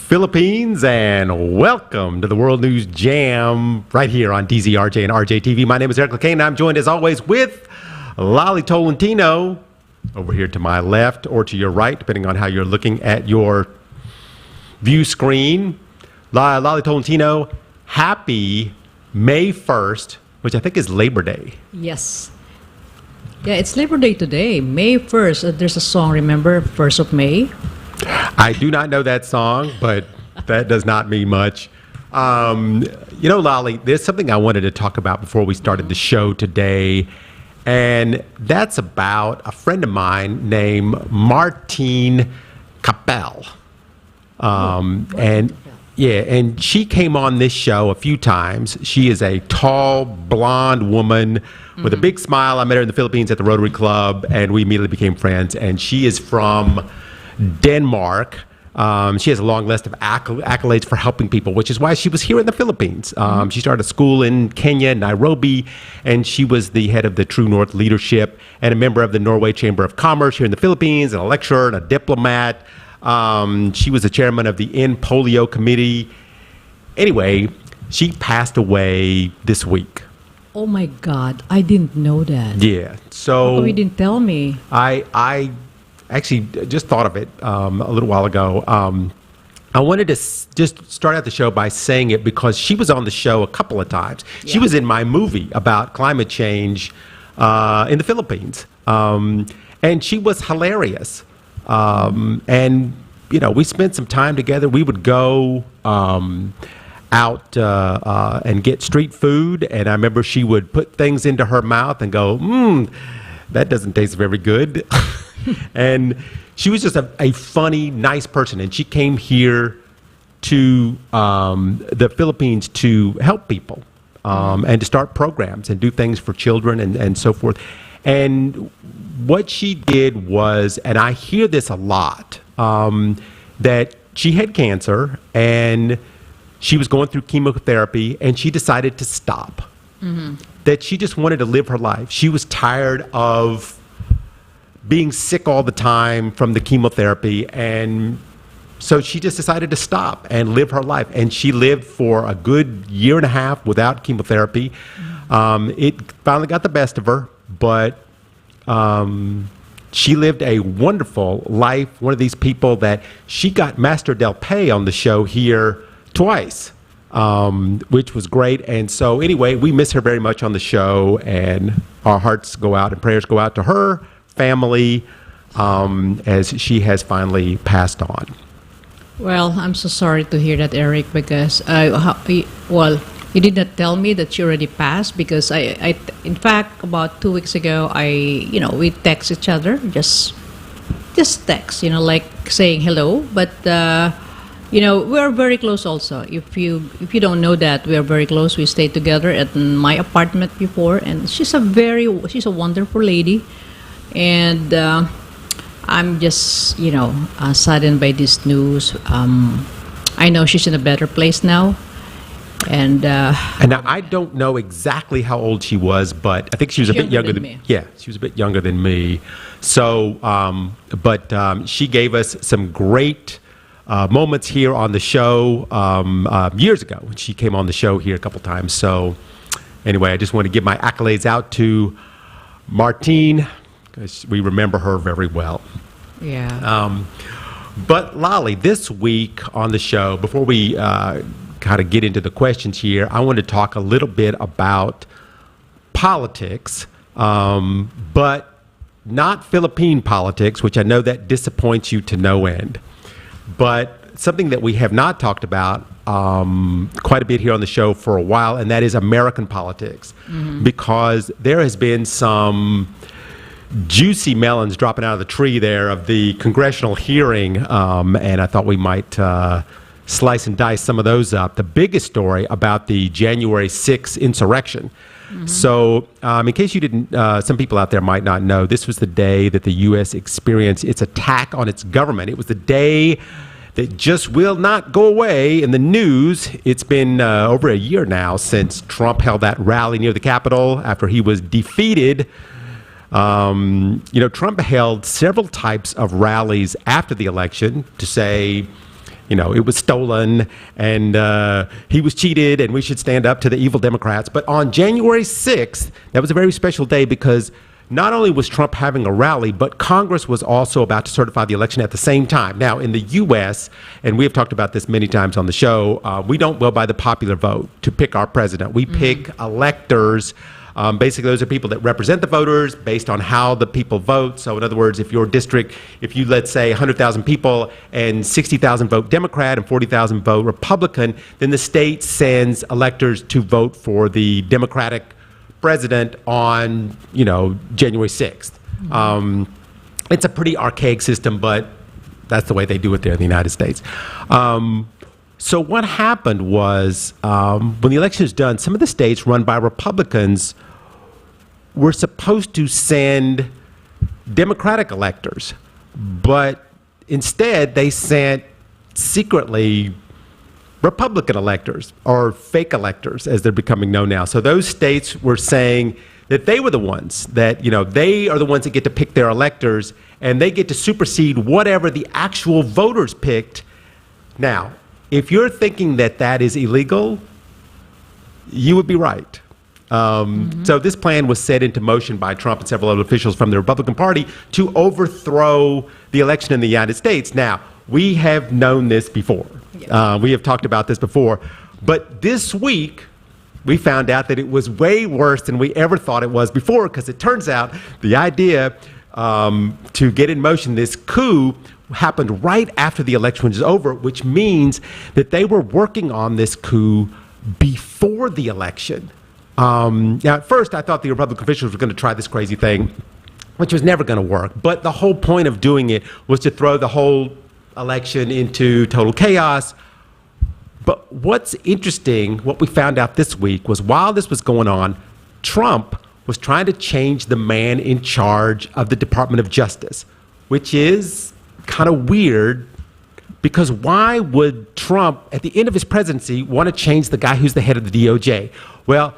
Philippines, and welcome to the World News Jam right here on DZRJ and RJ TV. My name is Eric Lecain, and I'm joined as always with Lolly Tolentino over here to my left or to your right, depending on how you're looking at your view screen. Lolly Tolentino, happy May 1st, which I think is Labor Day. Yes. Yeah, it's Labor Day today, May 1st. There's a song, remember, 1st of May? I do not know that song, but that does not mean much. Lolly, there's something I wanted to talk about before we started the show today, and that's about a friend of mine named Martine Capel. And she came on this show a few times. She is a tall, blonde woman with a big smile. I met her in the Philippines at the Rotary Club, and we immediately became friends. And she is from Denmark. She has a long list of accolades for helping people, which is why she was here in the Philippines. She started a school in Kenya, Nairobi, and she was the head of the True North Leadership and a member of the Norway Chamber of Commerce here in the Philippines, and a lecturer and a diplomat. She was the chairman of the End Polio Committee. Anyway, she passed away this week. Oh my God, I didn't know that. Yeah, so... How come you didn't tell me? I actually just thought of it a little while ago. I wanted to just start out the show by saying it because she was on the show a couple of times. Yeah. She was in my movie about climate change in the Philippines. And she was hilarious. And, we spent some time together. We would go out and get street food. And I remember she would put things into her mouth and go, that doesn't taste very good. And she was just a funny, nice person. And she came here to the Philippines to help people and to start programs and do things for children and so forth. And what she did was, and I hear this a lot, that she had cancer and she was going through chemotherapy and she decided to stop. That she just wanted to live her life. She was tired of being sick all the time from the chemotherapy, and so she just decided to stop and live her life. And she lived for a good year and a half without chemotherapy. It finally got the best of her, but she lived a wonderful life. One of these people that she got Master Del Pay on the show here twice, which was great. And so anyway, we miss her very much on the show, and our hearts go out and prayers go out to her family as she has finally passed on. Well, I'm so sorry to hear that, Eric, because you did not tell me that she already passed, because I in fact, about 2 weeks ago, we text each other, just text, like saying hello, but we're very close also. If you don't know that, we are very close. We stayed together at my apartment before, and she's a wonderful lady. And I'm just, saddened by this news. I know she's in a better place now. And now I don't know exactly how old she was, but I think she was a bit younger than me. Yeah, she was a bit younger than me. So, but she gave us some great moments here on the show years ago when she came on the show here a couple times. So, anyway, I just want to give my accolades out to Martine, because we remember her very well. Yeah. But Lolly, this week on the show, before we kind of get into the questions here, I want to talk a little bit about politics, but not Philippine politics, which I know that disappoints you to no end. But something that we have not talked about quite a bit here on the show for a while, and that is American politics, because there has been some juicy melons dropping out of the tree there of the congressional hearing, and I thought we might slice and dice some of those up. The biggest story about the January 6th insurrection. So in case you didn't, some people out there might not know, this was the day that the U.S. experienced its attack on its government. It was the day that just will not go away in the news. It's been over a year now since Trump held that rally near the Capitol after he was defeated. Trump held several types of rallies after the election to say, it was stolen and he was cheated and we should stand up to the evil Democrats. But on January 6th, that was a very special day because not only was Trump having a rally, but Congress was also about to certify the election at the same time. Now, in the U.S., and we have talked about this many times on the show, we don't go by the popular vote to pick our president. We pick electors. Basically, those are people that represent the voters based on how the people vote. So in other words, if your district, if you, let's say, 100,000 people and 60,000 vote Democrat and 40,000 vote Republican, then the state sends electors to vote for the Democratic president on, January 6th. It's a pretty archaic system, but that's the way they do it there in the United States. So what happened was when the election is done, some of the states run by Republicans were supposed to send Democratic electors, but instead they sent secretly Republican electors, or fake electors as they're becoming known now. So those states were saying that they were the ones that, they are the ones that get to pick their electors and they get to supersede whatever the actual voters picked. Now, if you're thinking that that is illegal, you would be right. So this plan was set into motion by Trump and several other officials from the Republican Party to overthrow the election in the United States. Now, we have known this before. We have talked about this before. But this week, we found out that it was way worse than we ever thought it was before, because it turns out the idea to get in motion this coup happened right after the election was over, which means that they were working on this coup before the election. Now, at first, I thought the Republican officials were going to try this crazy thing, which was never going to work. But the whole point of doing it was to throw the whole election into total chaos. But what's interesting, what we found out this week, was while this was going on, Trump was trying to change the man in charge of the Department of Justice, which is kind of weird, because why would Trump, at the end of his presidency, want to change the guy who's the head of the DOJ? Well,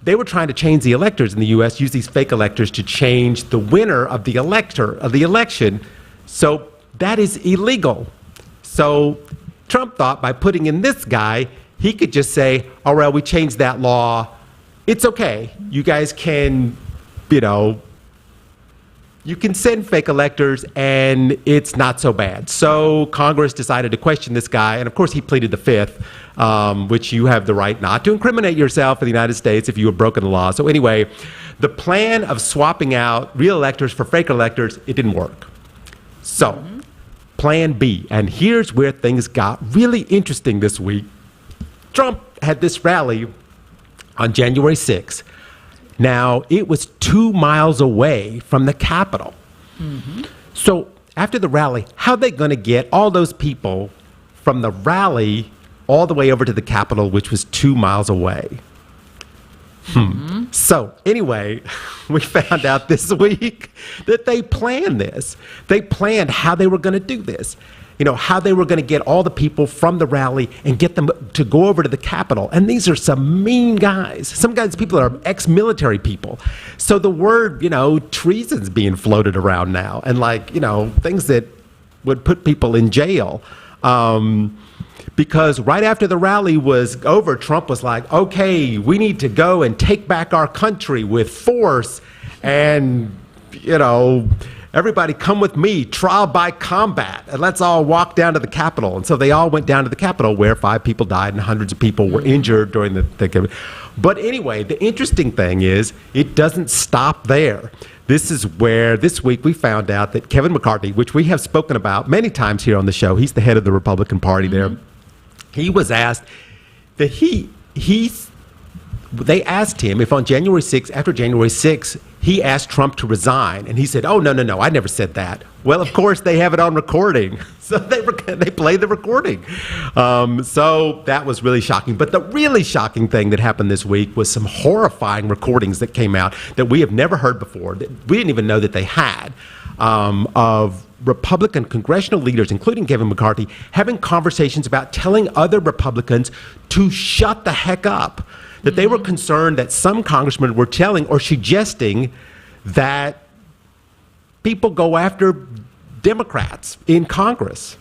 they were trying to change the electors in the U.S., use these fake electors to change the winner of the election. So that is illegal. So Trump thought by putting in this guy, he could just say, oh, well, we changed that law. It's okay. You guys can, you can send fake electors and it's not so bad. So Congress decided to question this guy. And of course, he pleaded the fifth, which you have the right not to incriminate yourself in the United States if you have broken the law. So anyway, the plan of swapping out real electors for fake electors, it didn't work. So plan B. And here's where things got really interesting this week. Trump had this rally on January 6th. Now, it was 2 miles away from the Capitol. So after the rally, how are they going to get all those people from the rally all the way over to the Capitol, which was 2 miles away? So anyway, we found out this week that they planned this. They planned how they were going to do this. How they were going to get all the people from the rally and get them to go over to the Capitol. And these are some mean guys. Some guys, people are ex-military people. So the word, treason's being floated around now. And things that would put people in jail. Because right after the rally was over, Trump was like, okay, we need to go and take back our country with force. And, everybody come with me, trial by combat, and let's all walk down to the Capitol. And so they all went down to the Capitol, where 5 people died and hundreds of people were injured during the But anyway, the interesting thing is it doesn't stop there. This is where this week we found out that Kevin McCarthy, which we have spoken about many times here on the show, he's the head of the Republican Party there. He was asked that they asked him if on January 6th, after January 6th, he asked Trump to resign. And he said, oh, no, I never said that. Well, of course, they have it on recording. So they played the recording. So that was really shocking. But the really shocking thing that happened this week was some horrifying recordings that came out that we have never heard before, that we didn't even know that they had, of Republican congressional leaders, including Kevin McCarthy, having conversations about telling other Republicans to shut the heck up. That they were concerned that some congressmen were telling or suggesting that people go after Democrats in Congress.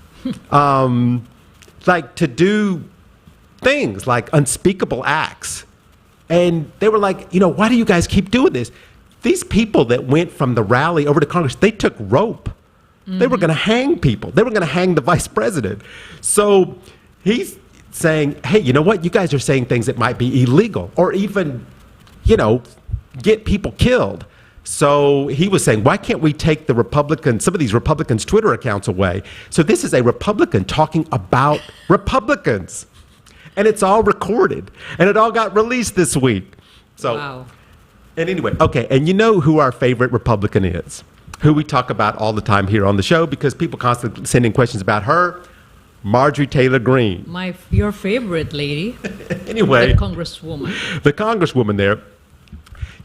like to do things like unspeakable acts. And they were like, why do you guys keep doing this? These people that went from the rally over to Congress, they took rope. They were going to hang people. They were going to hang the vice president. So he's saying, hey, you know what? You guys are saying things that might be illegal or even, get people killed. So he was saying, why can't we take some of these Republicans' Twitter accounts away? So this is a Republican talking about Republicans. And it's all recorded. And it all got released this week. So, wow. And anyway, okay. And you know who our favorite Republican is? Who we talk about all the time here on the show because people constantly send in questions about her? Marjorie Taylor Greene. Your favorite lady. Anyway. The Congresswoman. The Congresswoman there.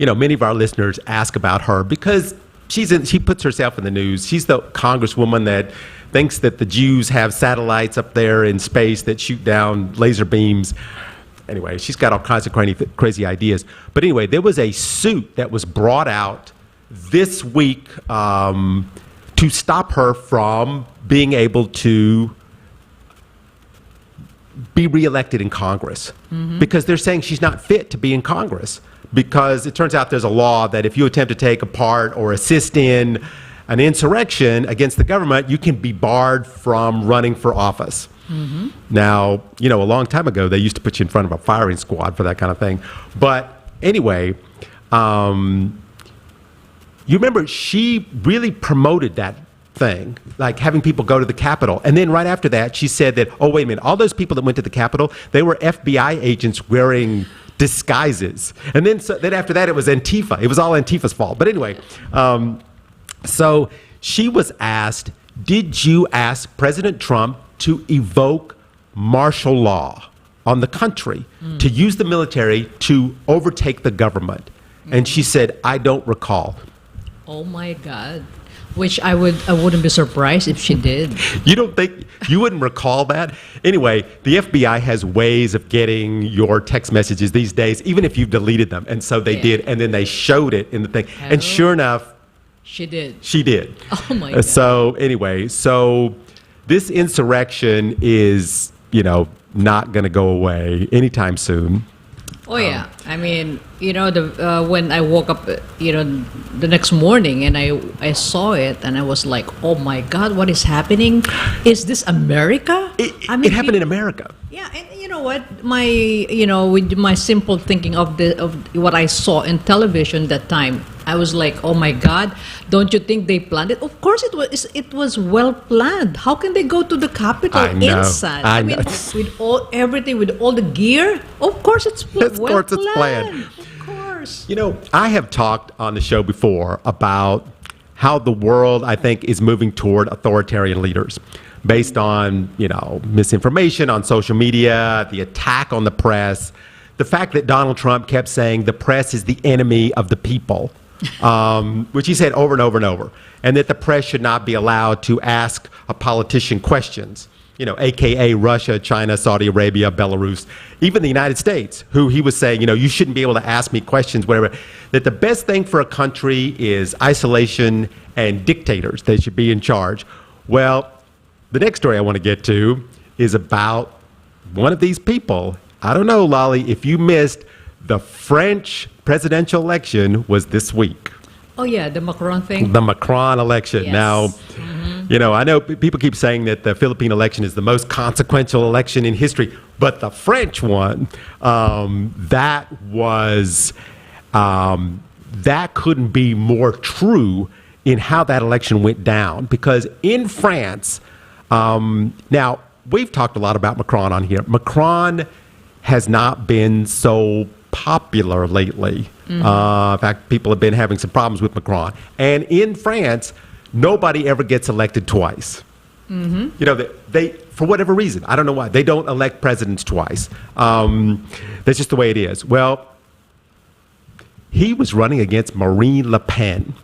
Many of our listeners ask about her because she puts herself in the news. She's the Congresswoman that thinks that the Jews have satellites up there in space that shoot down laser beams. Anyway, she's got all kinds of crazy ideas. But anyway, there was a suit that was brought out this week to stop her from being able to be reelected in Congress because they're saying she's not fit to be in Congress because it turns out there's a law that if you attempt to take apart or assist in an insurrection against the government, you can be barred from running for office. Now, a long time ago, they used to put you in front of a firing squad for that kind of thing. But anyway, you remember she really promoted that thing, like having people go to the Capitol. And then right after that, she said that, oh, wait a minute, all those people that went to the Capitol, they were FBI agents wearing disguises. And then after that, it was Antifa. It was all Antifa's fault. But anyway, so she was asked, did you ask President Trump to evoke martial law on the country, to use the military to overtake the government? And she said, I don't recall. Oh my God. Which I wouldn't be surprised if she did. You don't think you wouldn't recall that? Anyway, the FBI has ways of getting your text messages these days, even if you've deleted them. And so they did, and then they showed it in the thing. Oh. And sure enough, she did. She did. Oh my God. So anyway, this insurrection is, not going to go away anytime soon. Oh yeah, I mean, when I woke up, the next morning and I saw it and I was like, oh my God, what is happening? Is this America? It happened in America. Yeah, and you know what? With my simple thinking of what I saw in television that time, I was like, oh my God, don't you think they planned it? Of course it was well planned. How can they go to the Capitol inside? I mean, with everything, with all the gear? Of course it's planned. Of course. I have talked on the show before about how the world, I think, is moving toward authoritarian leaders based on, misinformation on social media, the attack on the press, the fact that Donald Trump kept saying the press is the enemy of the people. Which he said over and over and over, and that the press should not be allowed to ask a politician questions, AKA Russia, China, Saudi Arabia, Belarus, even the United States, who he was saying, you shouldn't be able to ask me questions, whatever, that the best thing for a country is isolation and dictators. They should be in charge. Well, the next story I want to get to is about one of these people. I don't know, Lolly, if you missed the French presidential election was this week. Oh, yeah, the Macron thing? The Macron election. Yes. Now, I know people keep saying that the Philippine election is the most consequential election in history, but the French one, that couldn't be more true in how that election went down. Because in France, now, we've talked a lot about Macron on here. Macron has not been so popular lately. In fact, people have been having some problems with Macron. And in France, nobody ever gets elected twice. They for whatever reason, I don't know why, they don't elect presidents twice. That's just the way it is. Well, he was running against Marine Le Pen.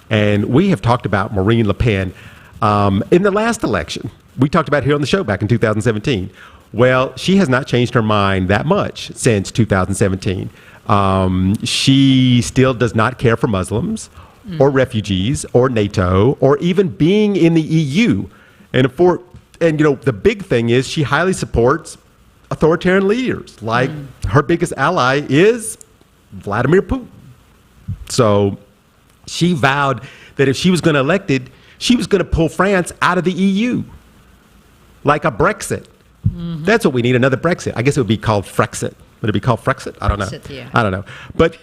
And we have talked about Marine Le Pen in the last election. We talked about it here on the show back in 2017. Well, she has not changed her mind that much since 2017. She still does not care for Muslims or refugees or NATO or even being in the EU. And And, the big thing is she highly supports authoritarian leaders. Like her biggest ally is Vladimir Putin. So she vowed that if she was going to elected, she was going to pull France out of the EU. Like a Brexit. That's what we need, another Brexit. I guess it would be called Frexit. Would it be called Frexit? I don't know. Brexit, yeah. I don't know. But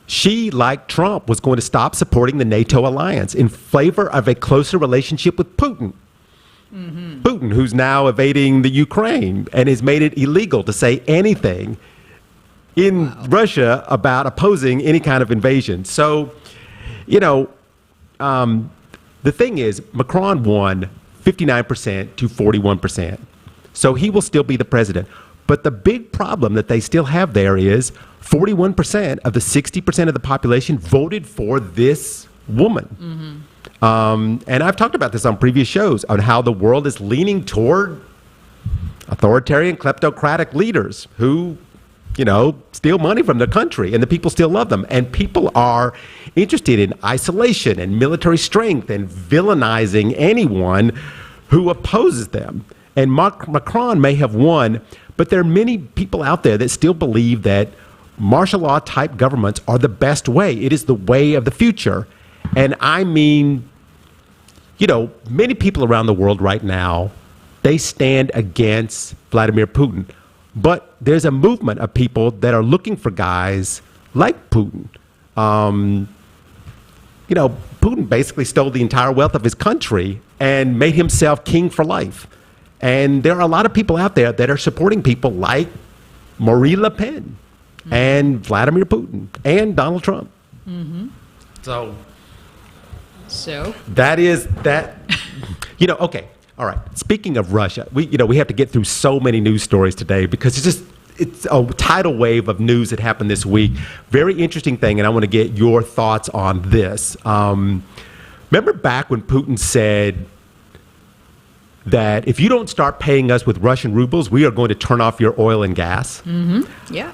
she, like Trump, was going to stop supporting the NATO alliance in favor of a closer relationship with Putin. Putin, who's now invading the Ukraine and has made it illegal to say anything in Russia about opposing any kind of invasion. So, the thing is, Macron won 59% to 41%. So he will still be the president. But the big problem that they still have there is 41% of the 60% of the population voted for this woman. And I've talked about this on previous shows on how the world is leaning toward authoritarian, kleptocratic leaders who, steal money from the country, and the people still love them. And people are interested in isolation and military strength and villainizing anyone who opposes them. And Macron may have won, but there are many people out there that still believe that martial law type governments are the best way. It is the way of the future. And I mean, many people around the world right now, they stand against Vladimir Putin. But there's a movement of people that are looking for guys like Putin. Putin basically stole the entire wealth of his country and made himself king for life. And there are a lot of people out there that are supporting people like Marine Le Pen and Vladimir Putin and Donald Trump. So that is that. Okay. All right. Speaking of Russia, we have to get through so many news stories today because it's a tidal wave of news that happened this week. Very interesting thing, and I want to get your thoughts on this. Remember back when Putin said that if you don't start paying us with Russian rubles, we are going to turn off your oil and gas? Yeah,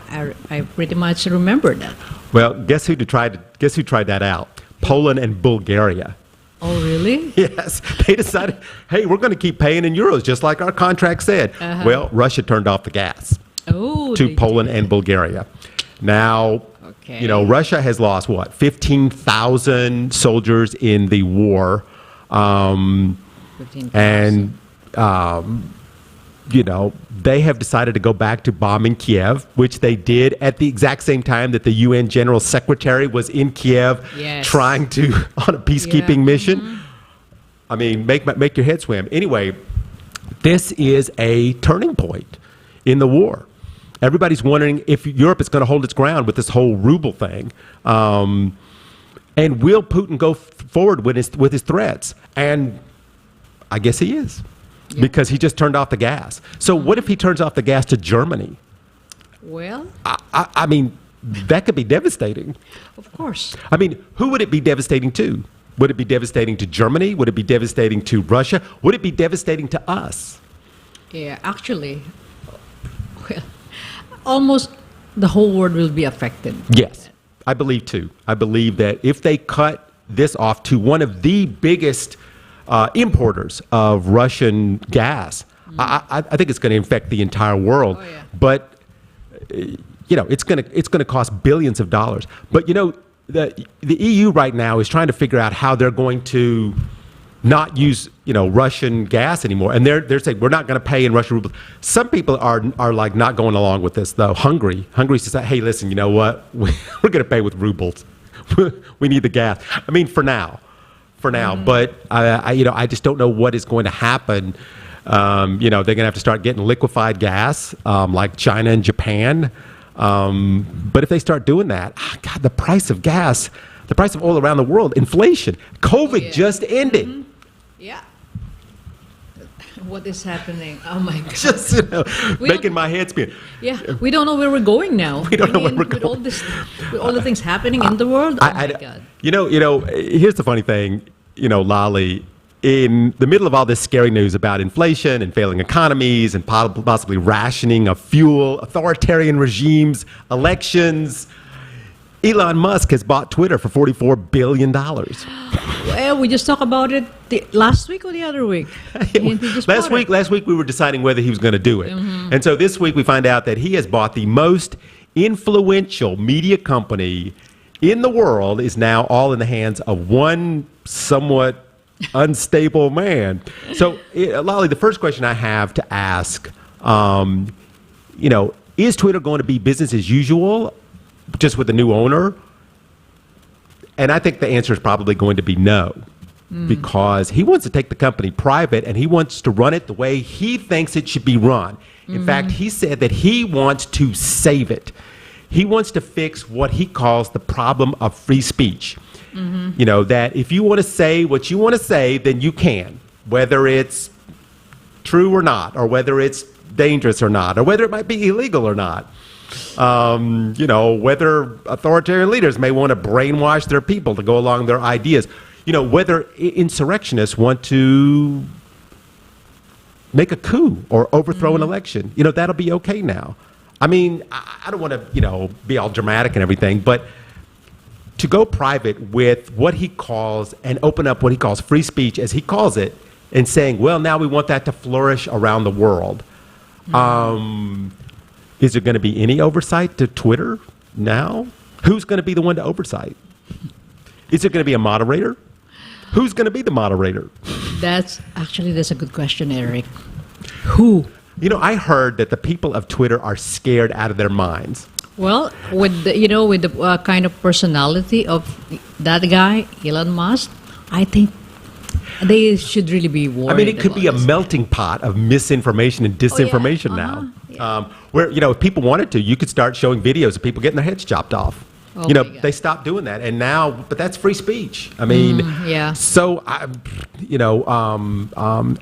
I pretty much remember that. Well, guess who tried that out? Poland and Bulgaria. Oh, really? Yes. They decided, hey, we're going to keep paying in euros, just like our contract said. Well, Russia turned off the gas to Poland and Bulgaria. Now, Russia has lost, 15,000 soldiers in the war. 15,000. And, they have decided to go back to bombing Kiev, which they did at the exact same time that the UN General Secretary was in Kiev trying to, on a peacekeeping mission. I mean, make your head swim. Anyway, this is a turning point in the war. Everybody's wondering if Europe is going to hold its ground with this whole ruble thing. And will Putin go forward with his threats? And I guess he is. Because he just turned off the gas. So what if he turns off the gas to Germany? Well, I mean, that could be devastating. Of course. I mean, who would it be devastating to? Would it be devastating to Germany? Would it be devastating to Russia? Would it be devastating to us? Yeah, actually, well, almost the whole world will be affected. Yes, I believe too. I believe that if they cut this off to one of the biggest importers of Russian gas, I think it's going to infect the entire world. Oh, yeah. But it's going to cost billions of dollars. But the EU right now is trying to figure out how they're going to not use Russian gas anymore, and they're saying we're not going to pay in Russian rubles. Some people are like not going along with this though. Hungary says, hey, listen, you know what? We're going to pay with rubles. We need the gas. I mean, for now. But I just don't know what is going to happen. They're going to have to start getting liquefied gas, like China and Japan. But if they start doing that, God, the price of gas, the price of oil around the world, inflation, COVID just ended. Yeah. What is happening? Oh my God! Just making my head spin. Yeah, we don't know where we're going now. We don't know where we're going. With all the things happening in the world. Oh my God! Here's the funny thing. Lali, in the middle of all this scary news about inflation and failing economies and possibly rationing of fuel, authoritarian regimes, elections, Elon Musk has bought Twitter for $44 billion. Well, we just talked about it last week or the other week. Last week we were deciding whether he was going to do it. Mm-hmm. And so this week we find out that he has bought the most influential media company in the world, is now all in the hands of one somewhat unstable man. So, Lolly, the first question I have to ask, is Twitter going to be business as usual, just with a new owner? And I think the answer is probably going to be no, because he wants to take the company private and he wants to run it the way he thinks it should be run. In fact, he said that he wants to save it. He wants to fix what he calls the problem of free speech. That if you want to say what you want to say, then you can, whether it's true or not, or whether it's dangerous or not, or whether it might be illegal or not. Whether authoritarian leaders may want to brainwash their people to go along their ideas. Whether insurrectionists want to make a coup or overthrow an election. That'll be okay now. I mean, I don't want to, be all dramatic and everything, but to go private with what he calls and open up what he calls free speech, as he calls it, and saying, well, now we want that to flourish around the world. Is there going to be any oversight to Twitter now? Who's going to be the one to oversight? Is there going to be a moderator? Who's going to be the moderator? That's a good question, Eric. Who? I heard that the people of Twitter are scared out of their minds. Well, with the kind of personality of that guy, Elon Musk, I think they should really be worried. I mean, it could be a this. melting pot of misinformation and disinformation now. Yeah. Where, if people wanted to, you could start showing videos of people getting their heads chopped off. Oh my God. They stopped doing that. And now, but that's free speech. I mean, yeah. So, and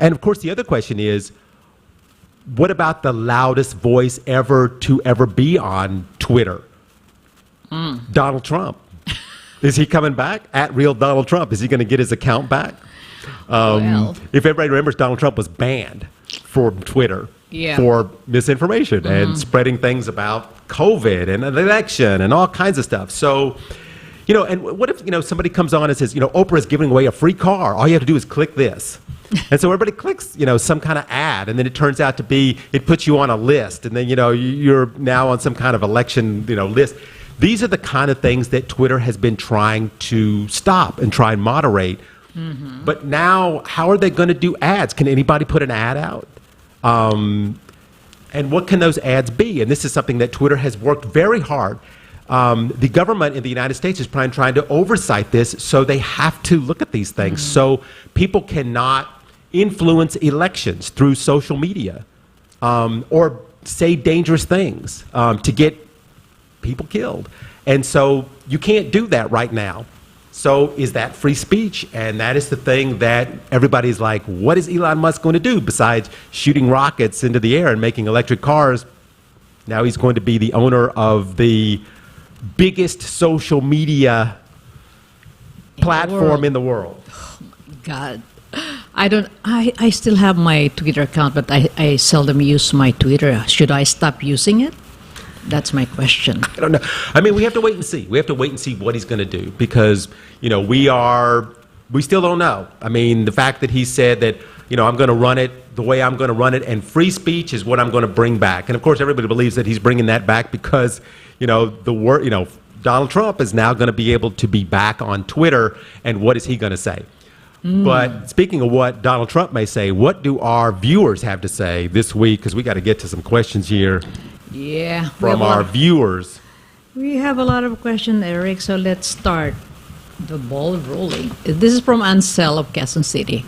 of course, the other question is, what about the loudest voice ever to ever be on Twitter? Donald Trump. Is he coming back? At real Donald Trump. Is he going to get his account back? If everybody remembers, Donald Trump was banned from Twitter for misinformation and spreading things about COVID and an election and all kinds of stuff. So, and what if, somebody comes on and says, Oprah's giving away a free car. All you have to do is click this. And so everybody clicks, some kind of ad, and then it turns out to be, it puts you on a list, and then, you're now on some kind of election, list. These are the kind of things that Twitter has been trying to stop and try and moderate. But now, how are they going to do ads? Can anybody put an ad out? And what can those ads be? And this is something that Twitter has worked very hard. The government in the United States is trying to oversight this, so they have to look at these things. So people cannot influence elections through social media or say dangerous things to get people killed. And so you can't do that right now. So is that free speech? And that is the thing that everybody's like, what is Elon Musk going to do besides shooting rockets into the air and making electric cars? Now he's going to be the owner of the biggest social media platform in the world. Oh my God. I still have my Twitter account, but I seldom use my Twitter. Should I stop using it? That's my question. I don't know. I mean, we have to wait and see. We have to wait and see what he's going to do because, we still don't know. I mean, the fact that he said that, I'm going to run it the way I'm going to run it, and free speech is what I'm going to bring back. And of course, everybody believes that he's bringing that back because, Donald Trump is now going to be able to be back on Twitter, and what is he going to say? But speaking of what Donald Trump may say, what do our viewers have to say this week? Because we got to get to some questions here. Yeah. From our viewers. We have a lot of questions, Eric, so let's start the ball rolling. This is from Ansel of Quezon City.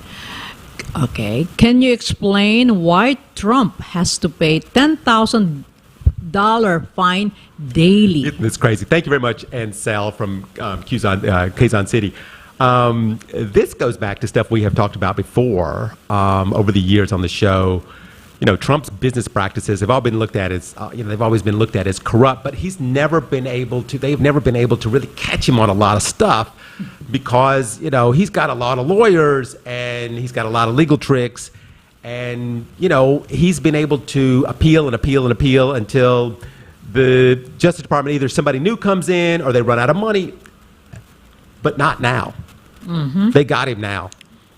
Okay. Can you explain why Trump has to pay $10,000 fine daily? It's crazy. Thank you very much, Ansel from Quezon City. This goes back to stuff we have talked about before over the years on the show. Trump's business practices have all been looked at as, they've always been looked at as corrupt, but they've never been able to really catch him on a lot of stuff because, he's got a lot of lawyers and he's got a lot of legal tricks and, he's been able to appeal and appeal and appeal until the Justice Department, either somebody new comes in or they run out of money, but not now. They got him now.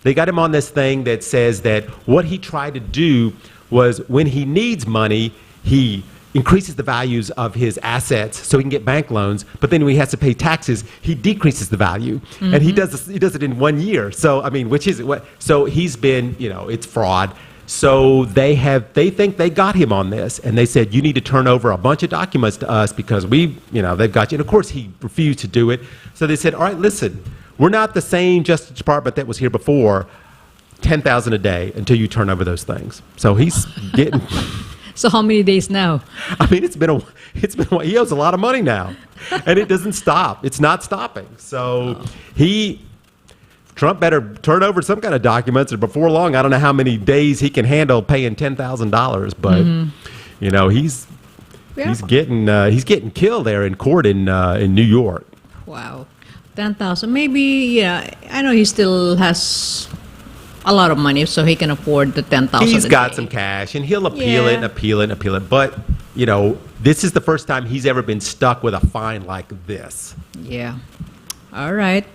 They got him on this thing that says that what he tried to do was when he needs money, he increases the values of his assets so he can get bank loans, but then when he has to pay taxes, he decreases the value. And he does it in 1 year. So, I mean, which is what, so he's been, it's fraud. So they think they got him on this, and they said, you need to turn over a bunch of documents to us because they've got you. And of course he refused to do it. So they said, all right, listen, we're not the same Justice Department that was here before. 10,000 a day until you turn over those things. So he's getting. So how many days now? I mean, it's been a while. He owes a lot of money now, and it doesn't stop. It's not stopping. So Trump better turn over some kind of documents, or before long, I don't know how many days he can handle paying $10,000. But he's getting killed there in court in New York. Wow, 10,000. Maybe I know he still has a lot of money, so he can afford the 10,000. He's got some cash, and he'll appeal it and appeal it and appeal it. But this is the first time he's ever been stuck with a fine like this. Yeah. All right.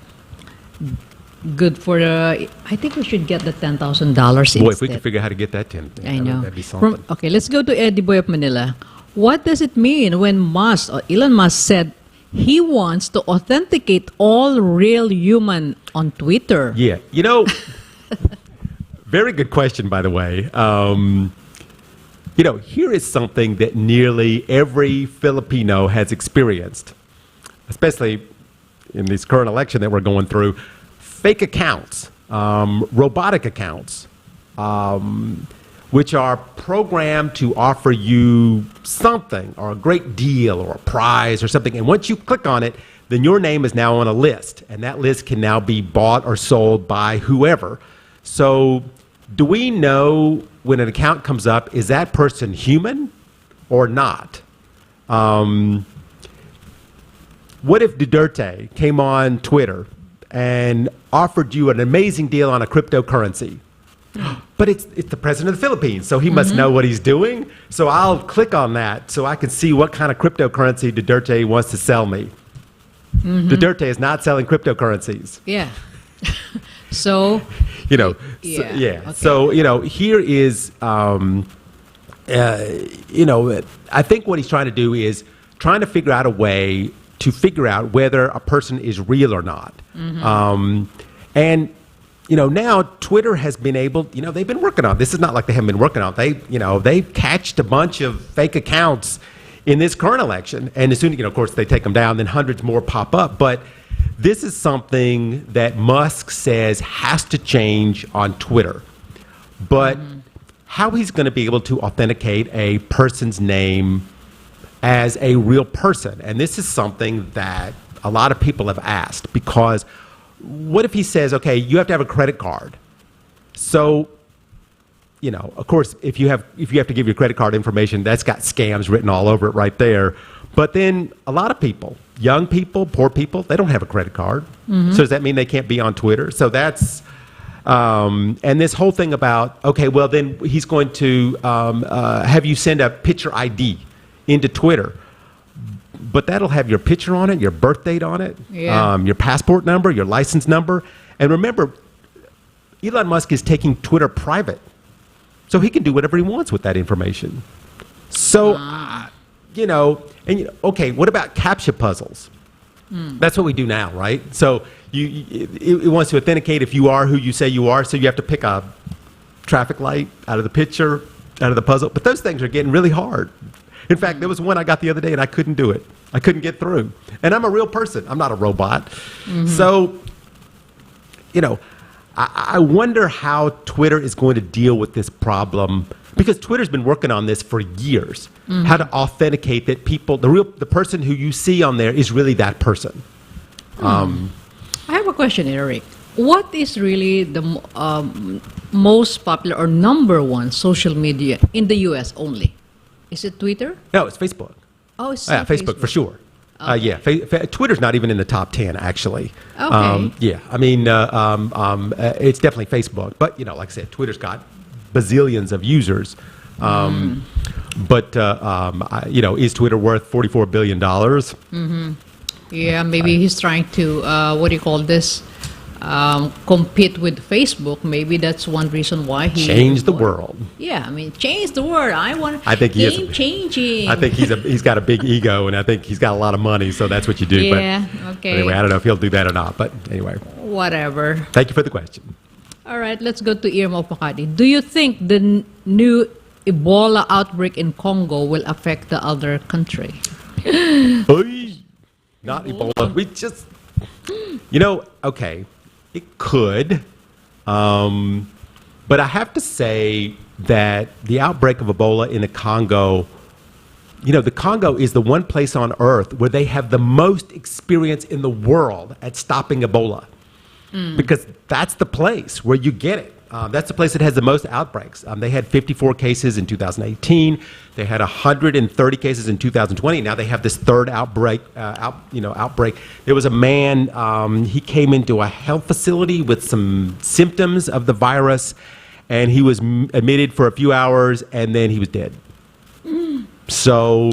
Good for the. I think we should get the $10,000 instead. Boy, if we could figure out how to get that, Tim, I know. That'd be something. Okay, let's go to Eddie Boy of Manila. What does it mean when Elon Musk said he wants to authenticate all real human on Twitter? Yeah, very good question, by the way. Here is something that nearly every Filipino has experienced, especially in this current election that we're going through. Fake accounts, robotic accounts, which are programmed to offer you something or a great deal or a prize or something. And once you click on it, then your name is now on a list. And that list can now be bought or sold by whoever. So do we know when an account comes up, is that person human or not? What if Duterte came on Twitter and offered you an amazing deal on a cryptocurrency? But it's the president of the Philippines, so he must know what he's doing. So I'll click on that so I can see what kind of cryptocurrency Duterte wants to sell me. Duterte is not selling cryptocurrencies. Yeah. So, Okay. So, here is, I think what he's trying to do is trying to figure out a way to figure out whether a person is real or not. Now Twitter has been able, they've been working on, this is not like they haven't been working on it. They've catched a bunch of fake accounts in this current election. And as soon, of course, they take them down, then hundreds more pop up. But this is something that Musk says has to change on Twitter. But how he's going to be able to authenticate a person's name as a real person. And this is something that a lot of people have asked, because what if he says, okay, you have to have a credit card. So, of course, if you have to give your credit card information, that's got scams written all over it right there. But then a lot of people, young people, poor people, they don't have a credit card. So does that mean they can't be on Twitter? So that's, and this whole thing about, okay, well then he's going to have you send a picture ID into Twitter. But that'll have your picture on it, your birth date on it, your passport number, your license number. And remember, Elon Musk is taking Twitter private. So he can do whatever he wants with that information. So, okay, what about Captcha Puzzles? That's what we do now, right? So it wants to authenticate if you are who you say you are. So you have to pick a traffic light out of the picture, out of the puzzle. But those things are getting really hard. In fact, there was one I got the other day and I couldn't do it. I couldn't get through. And I'm a real person. I'm not a robot. So, I wonder how Twitter is going to deal with this problem, because Twitter's been working on this for years. How to authenticate that people, the person who you see on there is really that person. I have a question, Eric. What is really the most popular or number one social media in the U.S. only? Is it Twitter? No, it's Facebook. Oh, it's Facebook for sure. Okay. Twitter's not even in the top 10, actually. Okay. I mean, it's definitely Facebook. But, like I said, Twitter's got bazillions of users. But is Twitter worth $44 billion? Yeah, maybe he's trying to what do you call this? Compete with Facebook. Maybe that's one reason why he Change the world. Yeah, I mean, change the world. I think he game changing. I think he's got a big ego, and I think he's got a lot of money, so that's what you do. Yeah, but okay. Anyway, I don't know if he'll do that or not, but anyway. Whatever. Thank you for the question. All right, let's go to Irma Mccarthy. Do you think the new Ebola outbreak in Congo will affect the other country? Oy, not Ebola. We just, okay, it could. But I have to say that the outbreak of Ebola in the Congo, the Congo is the one place on earth where they have the most experience in the world at stopping Ebola. Because that's the place where you get it. That's the place that has the most outbreaks. They had 54 cases in 2018. They had 130 cases in 2020. Now they have this third outbreak. Outbreak. There was a man. He came into a health facility with some symptoms of the virus, and he was admitted for a few hours, and then he was dead. So.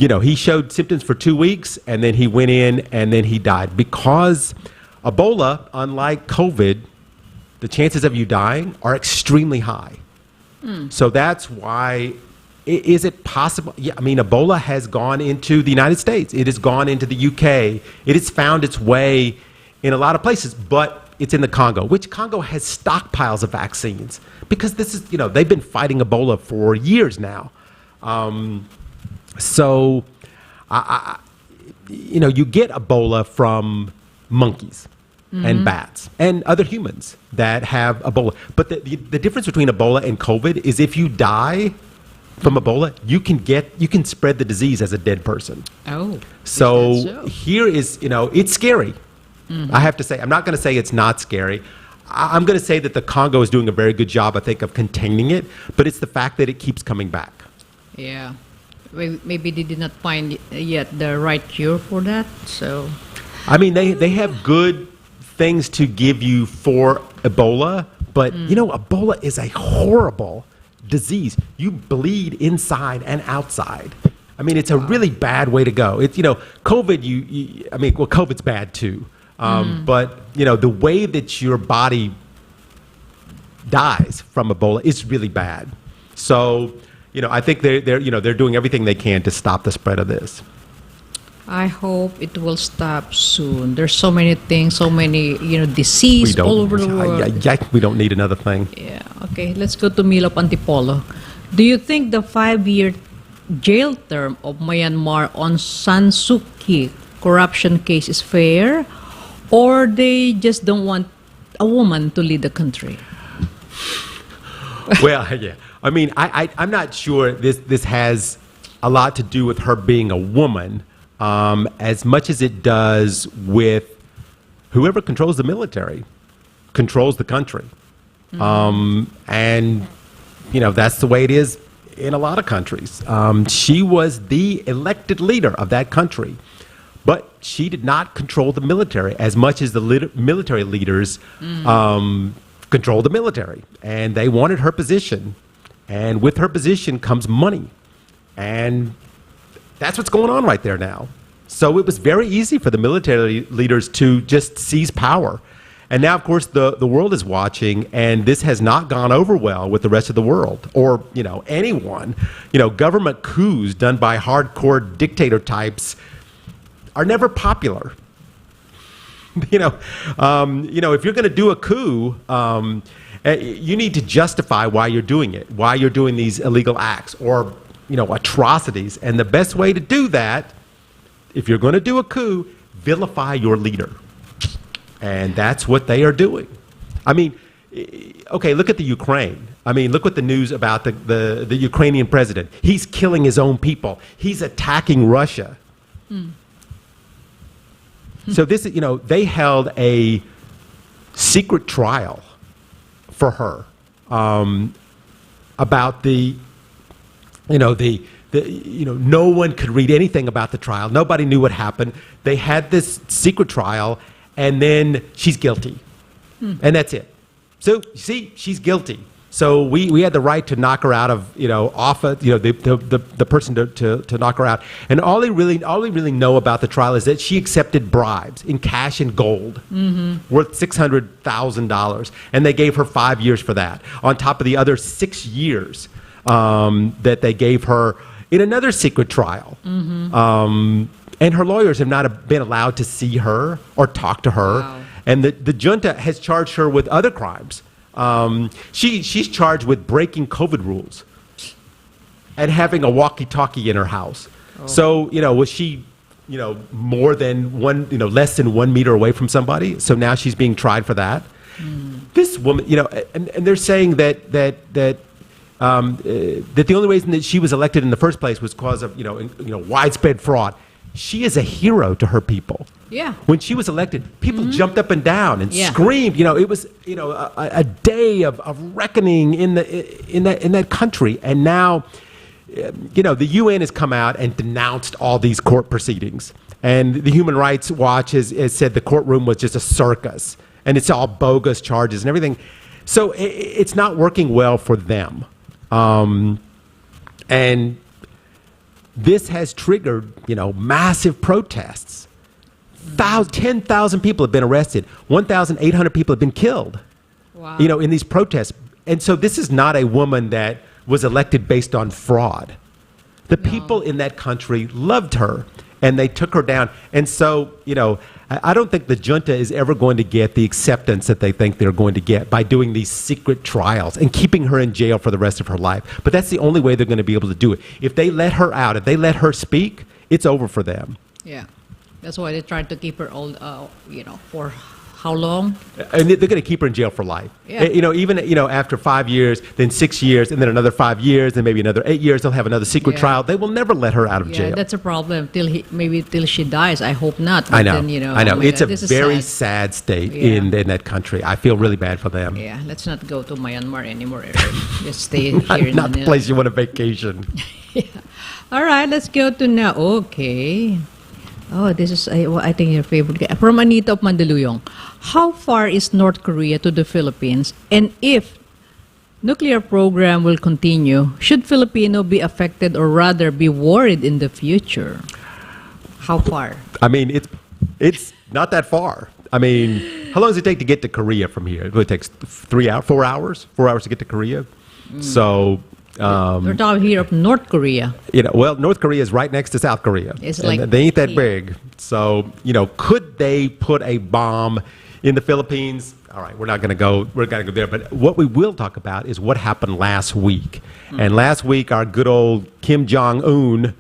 He showed symptoms for 2 weeks, and then he went in, and then he died. Because Ebola, unlike COVID, the chances of you dying are extremely high. So that's why, is it possible? Yeah, I mean, Ebola has gone into the United States. It has gone into the UK. It has found its way in a lot of places, but it's in the Congo, which Congo has stockpiles of vaccines. Because this is, they've been fighting Ebola for years now. So, you get Ebola from monkeys and bats and other humans that have Ebola. But the difference between Ebola and COVID is if you die from Ebola, you can spread the disease as a dead person. Oh. So here is, it's scary. I have to say, I'm not going to say it's not scary. I'm going to say that the Congo is doing a very good job, I think, of containing it. But it's the fact that it keeps coming back. Yeah. Maybe they did not find yet the right cure for that. So, I mean, they have good things to give you for Ebola, but Ebola is a horrible disease. You bleed inside and outside. I mean, it's a really bad way to go. It's COVID. COVID's bad too, but the way that your body dies from Ebola is really bad. So. I think they're doing everything they can to stop the spread of this. I hope it will stop soon. There's so many things, so many disease all over the world. We don't need another thing. Yeah. Okay. Let's go to Milo Pantipolo. Do you think the 5-year jail term of Myanmar on San Suu Kyi corruption case is fair, or they just don't want a woman to lead the country? Well, yeah. I mean, I'm not sure this has a lot to do with her being a woman as much as it does with whoever controls the military, controls the country. And, that's the way it is in a lot of countries. She was the elected leader of that country, but she did not control the military as much as the military leaders control the military. And they wanted her position. And with her position comes money. And that's what's going on right there now. So it was very easy for the military leaders to just seize power. And now, of course, the world is watching, and this has not gone over well with the rest of the world or, anyone. Government coups done by hardcore dictator types are never popular. If you're going to do a coup, you need to justify why you're doing it, why you're doing these illegal acts or, atrocities. And the best way to do that, if you're going to do a coup, vilify your leader. And that's what they are doing. I mean, okay, look at the Ukraine. I mean, look what the news about the Ukrainian president. He's killing his own people. He's attacking Russia. So this, they held a secret trial for her about no one could read anything about the trial. Nobody knew what happened. They had this secret trial, and then she's guilty. And that's it. So, you see, she's guilty. So we had the right to knock her out of, the person to knock her out. And all they really know about the trial is that she accepted bribes in cash and gold worth $600,000. And they gave her 5 years for that, on top of the other 6 years that they gave her in another secret trial. And her lawyers have not been allowed to see her or talk to her. Wow. And the junta has charged her with other crimes. She's charged with breaking COVID rules and having a walkie-talkie in her house. Oh. So, was she, more than less than 1 meter away from somebody? So now she's being tried for that. This woman, and they're saying that the only reason that she was elected in the first place was because of, widespread fraud. She is a hero to her people. Yeah. When she was elected, people jumped up and down and screamed. It was a day of reckoning in that country. And now, the UN has come out and denounced all these court proceedings. And the Human Rights Watch has said the courtroom was just a circus, and it's all bogus charges and everything. So it's not working well for them. And this has triggered, massive protests. 10,000 people have been arrested. 1,800 people have been killed, wow. In these protests. And so this is not a woman that was elected based on fraud. The people in that country loved her, and they took her down. And so, I don't think the junta is ever going to get the acceptance that they think they're going to get by doing these secret trials and keeping her in jail for the rest of her life. But that's the only way they're going to be able to do it. If they let her out, if they let her speak, it's over for them. Yeah. That's why they tried to keep her for how long? And they're going to keep her in jail for life. Yeah. Even after 5 years, then 6 years, and then another 5 years, and maybe another 8 years, they'll have another secret trial. They will never let her out of jail. That's a problem. Maybe till she dies. I hope not. But I know. Then, I know. It's God, a very sad state in that country. I feel really bad for them. Yeah. Let's not go to Myanmar anymore, Eric. Just stay here in not the place you want to vacation. Yeah. All right. Let's go to now. Okay. Oh, this is, I think, your favorite guy. From Anita of Mandaluyong. How far is North Korea to the Philippines? And if nuclear program will continue, should Filipino be affected or rather be worried in the future? How far? I mean, it's not that far. I mean, how long does it take to get to Korea from here? It takes 4 hours? 4 hours to get to Korea? So... we're talking here of North Korea. North Korea is right next to South Korea. It's like they ain't that big. So, could they put a bomb in the Philippines? All right, we're not going to go there. But what we will talk about is what happened last week. And last week, our good old Kim Jong-un,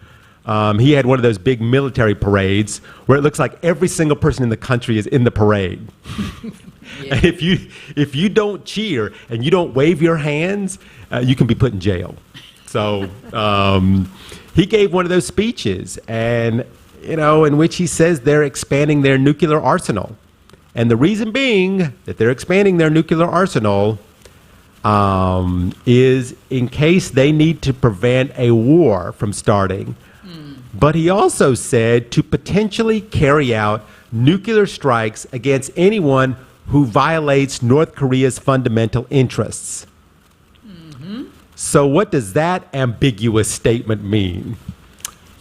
he had one of those big military parades where it looks like every single person in the country is in the parade. And if you don't cheer and you don't wave your hands, you can be put in jail. So he gave one of those speeches, and in which he says they're expanding their nuclear arsenal, and the reason being that they're expanding their nuclear arsenal is in case they need to prevent a war from starting. But he also said to potentially carry out nuclear strikes against anyone who violates North Korea's fundamental interests. So what does that ambiguous statement mean?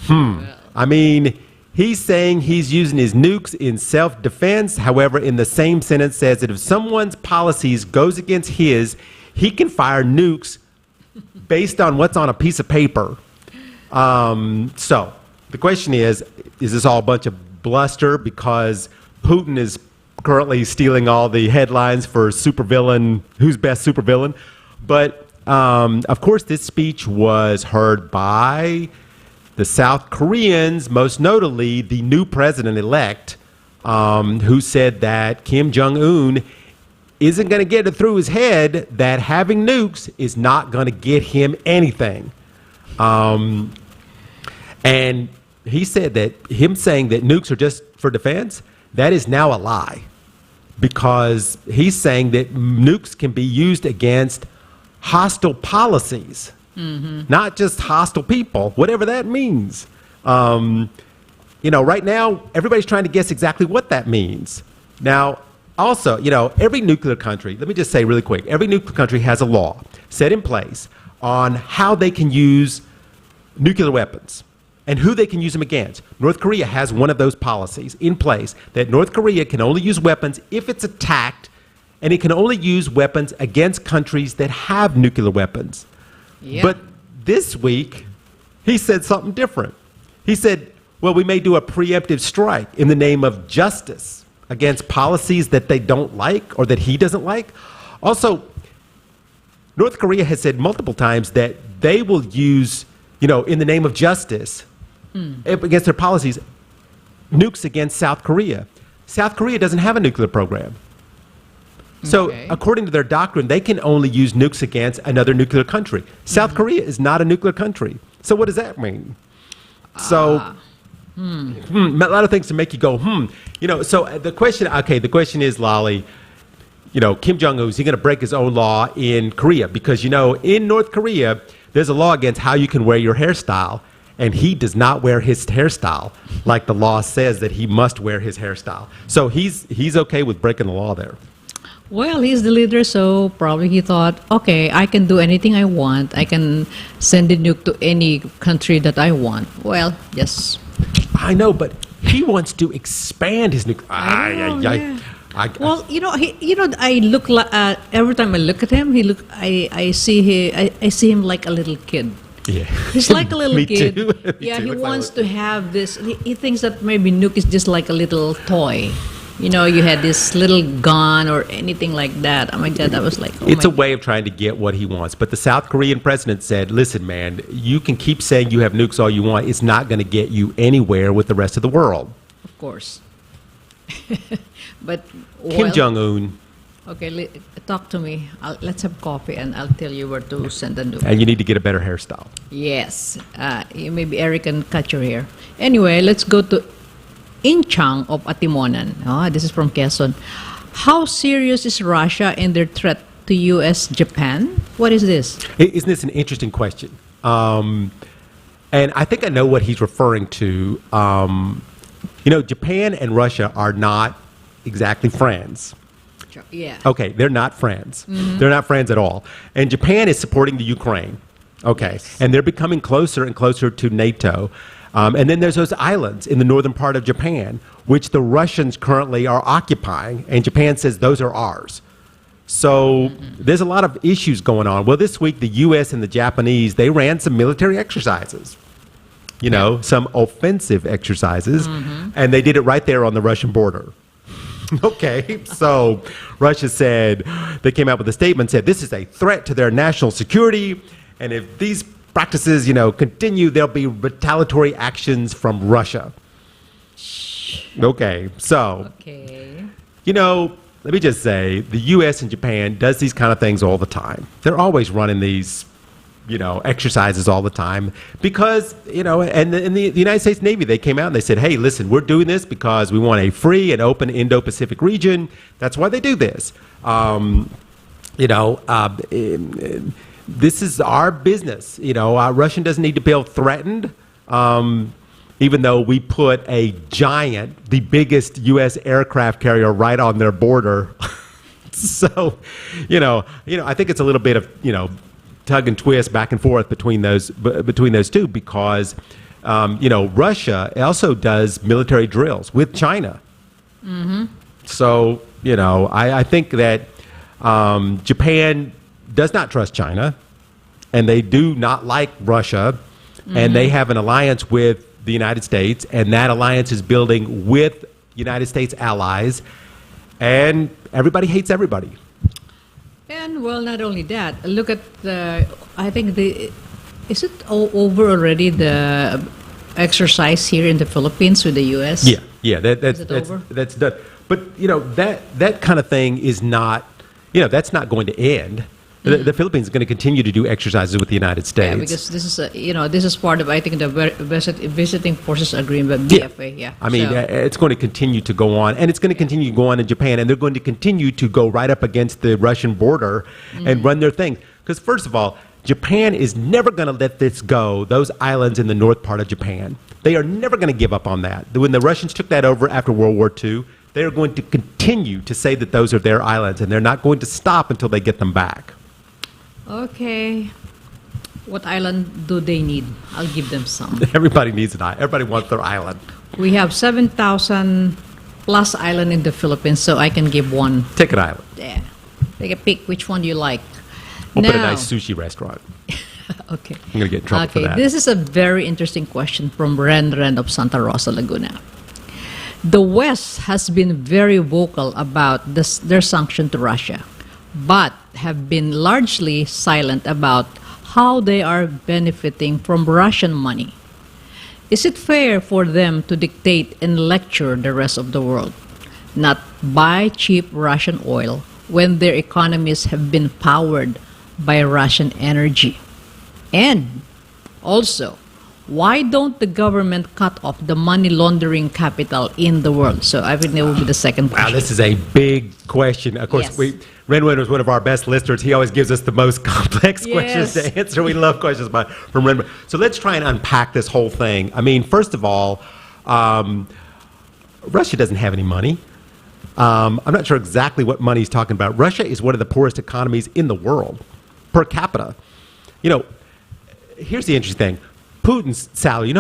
I mean, he's saying he's using his nukes in self-defense. However, in the same sentence says that if someone's policies goes against his, he can fire nukes based on what's on a piece of paper. So the question is this all a bunch of bluster because Putin is currently stealing all the headlines for supervillain, who's best supervillain? But of course, this speech was heard by the South Koreans, most notably the new president-elect, who said that Kim Jong-un isn't going to get it through his head that having nukes is not going to get him anything. And he said that him saying that nukes are just for defense, that is now a lie. Because he's saying that nukes can be used against hostile policies, not just hostile people, whatever that means. Right now, everybody's trying to guess exactly what that means. Now, Also, every nuclear country, let me just say really quick, every nuclear country has a law set in place on how they can use nuclear weapons and who they can use them against. North Korea has one of those policies in place that North Korea can only use weapons if it's attacked, and it can only use weapons against countries that have nuclear weapons. Yeah. But this week, he said something different. He said, well, we may do a preemptive strike in the name of justice against policies that they don't like or that he doesn't like. Also, North Korea has said multiple times that they will use, in the name of justice against their policies, nukes against South Korea. South Korea doesn't have a nuclear program. So according to their doctrine, they can only use nukes against another nuclear country. South Korea is not a nuclear country. So what does that mean? So a lot of things to make you go, So the question is, Lolly, Kim Jong-un, is he going to break his own law in Korea? Because, in North Korea, there's a law against how you can wear your hairstyle. And he does not wear his hairstyle like the law says that he must wear his hairstyle. So he's okay with breaking the law there. Well, he's the leader, so probably he thought, okay, I can do anything I want. I can send a nuke to any country that I want. Well, yes. I know, but he wants to expand his nuke. Well, I look like every time I look at him, I see him like a little kid. Yeah. He's like a little Me kid. too. Yeah, he wants to have this. He thinks that maybe nuke is just like a little toy. You had this little gun or anything like that. Oh my God, I was like, it's a way of trying to get what he wants. But the South Korean president said, listen, man, you can keep saying you have nukes all you want. It's not going to get you anywhere with the rest of the world. Of course. But Kim Jong-un. Okay, talk to me. Let's have coffee, and I'll tell you where to send the nuke. And you need to get a better hairstyle. Yes. Maybe Eric can cut your hair. Anyway, let's go to Inchang of Atimonan. This is from Quezon. How serious is Russia in their threat to U.S. Japan? What is this? Isn't this an interesting question? And I think I know what he's referring to. Japan and Russia are not exactly friends. Yeah. Okay, they're not friends. Mm-hmm. They're not friends at all. And Japan is supporting the Ukraine. Okay. Yes. And they're becoming closer and closer to NATO. And then there's those islands in the northern part of Japan, which the Russians currently are occupying, and Japan says those are ours. So there's a lot of issues going on. Well, this week, the U.S. and the Japanese, they ran some military exercises, some offensive exercises, and they did it right there on the Russian border. Okay, so Russia said, they came out with a statement, said this is a threat to their national security, and if these practices, continue, there'll be retaliatory actions from Russia. Okay, so, let me just say, the U.S. and Japan does these kind of things all the time. They're always running these, exercises all the time because, and the United States Navy, they came out and they said, hey, listen, we're doing this because we want a free and open Indo-Pacific region. That's why they do this. This is our business. Russia doesn't need to feel threatened, even though we put a giant, the biggest U.S. aircraft carrier right on their border. So, I think it's a little bit of, tug and twist back and forth between those two because, Russia also does military drills with China. Mm-hmm. So, I think that Japan does not trust China, and they do not like Russia, and they have an alliance with the United States, and that alliance is building with United States allies, and everybody hates everybody. And, well, not only that, look at is it over already, the exercise here in the Philippines with the U.S.? Yeah, that's done. But, that kind of thing is not, that's not going to end. The Philippines is going to continue to do exercises with the United States. Yeah, because this is, this is part of, I think, the Visiting Forces Agreement, BFA, yeah. I mean, it's going to continue to go on, and it's going to continue to go on in Japan, and they're going to continue to go right up against the Russian border and run their thing. Because, first of all, Japan is never going to let this go, those islands in the north part of Japan. They are never going to give up on that. When the Russians took that over after World War II, they're going to continue to say that those are their islands, and they're not going to stop until they get them back. Okay. What island do they need? I'll give them some. Everybody needs an island. Everybody wants their island. We have 7,000 plus island in the Philippines, so I can give one. Take an island. Yeah. Take a pick. Which one do you like? Open a nice sushi restaurant. Okay. I'm going to get in trouble for that. This is a very interesting question from Ren of Santa Rosa, Laguna. The West has been very vocal about their sanction to Russia, but have been largely silent about how they are benefiting from Russian money. Is it fair for them to dictate and lecture the rest of the world, not buy cheap Russian oil when their economies have been powered by Russian energy? And also, why don't the government cut off the money laundering capital in the world? So I think that will be the second question. Wow, this is a big question. Of course, Yes. Renwin is one of our best listeners. He always gives us the most complex questions to answer. We love questions from Renwin. So let's try and unpack this whole thing. I mean, first of all, Russia doesn't have any money. I'm not sure exactly what money he's talking about. Russia is one of the poorest economies in the world per capita. You know, here's the interesting thing. Putin's salary